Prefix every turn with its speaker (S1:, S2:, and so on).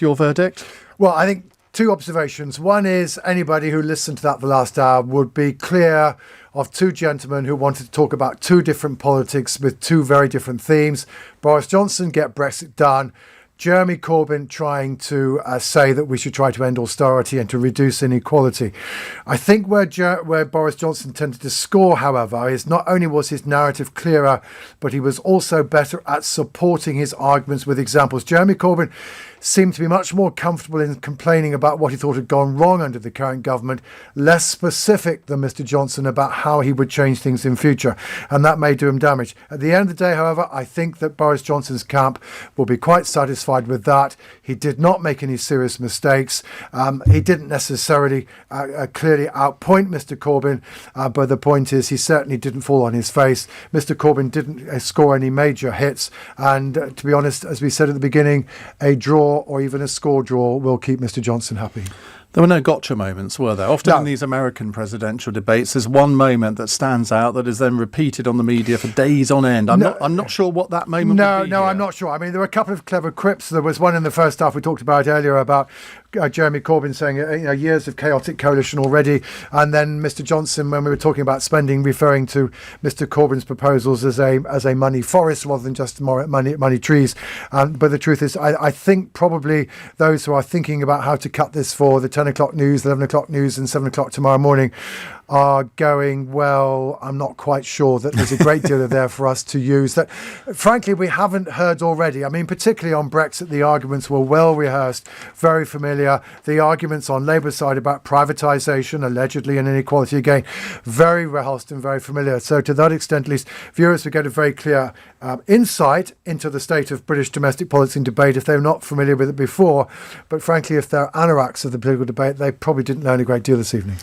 S1: your verdict?
S2: Well, I think two observations. One is anybody who listened to that the last hour would be clear of two gentlemen who wanted to talk about two different politics with two very different themes. Boris Johnson, get Brexit done. Jeremy Corbyn trying to say that we should try to end austerity and to reduce inequality. I think where Boris Johnson tended to score, however, is not only was his narrative clearer, but he was also better at supporting his arguments with examples. Jeremy Corbyn seemed to be much more comfortable in complaining about what he thought had gone wrong under the current government, less specific than Mr. Johnson about how he would change things in future, and that may do him damage. At the end of the day, however, I think that Boris Johnson's camp will be quite satisfied with that. He did not make any serious mistakes. He didn't necessarily clearly outpoint Mr. Corbyn, but the point is he certainly didn't fall on his face. Mr. Corbyn didn't score any major hits, and to be honest, as we said at the beginning, a draw or even a score draw will keep Mr. Johnson happy.
S1: There were no gotcha moments, were there? Often in these American presidential debates, there's one moment that stands out that is then repeated on the media for days on end. I'm not sure what that moment would be.
S2: No, I'm not sure. I mean, there were a couple of clever quips. There was one in the first half we talked about earlier about Jeremy Corbyn saying, years of chaotic coalition already. And then Mr. Johnson, when we were talking about spending, referring to Mr. Corbyn's proposals as a money forest rather than just more money trees. But the truth is, I think probably those who are thinking about how to cut this for the 10 o'clock news, 11 o'clock news and 7 o'clock tomorrow morning are going, well, I'm not quite sure that there's a great deal there for us to use that, frankly, we haven't heard already. I mean, particularly on Brexit, the arguments were well rehearsed, very familiar. The arguments on Labour's side about privatisation, allegedly, and inequality, again, very rehearsed and very familiar. So to that extent, at least, viewers will get a very clear insight into the state of British domestic politics and debate if they're not familiar with it before. But frankly, if they're anoraks of the political debate, they probably didn't learn a great deal this evening.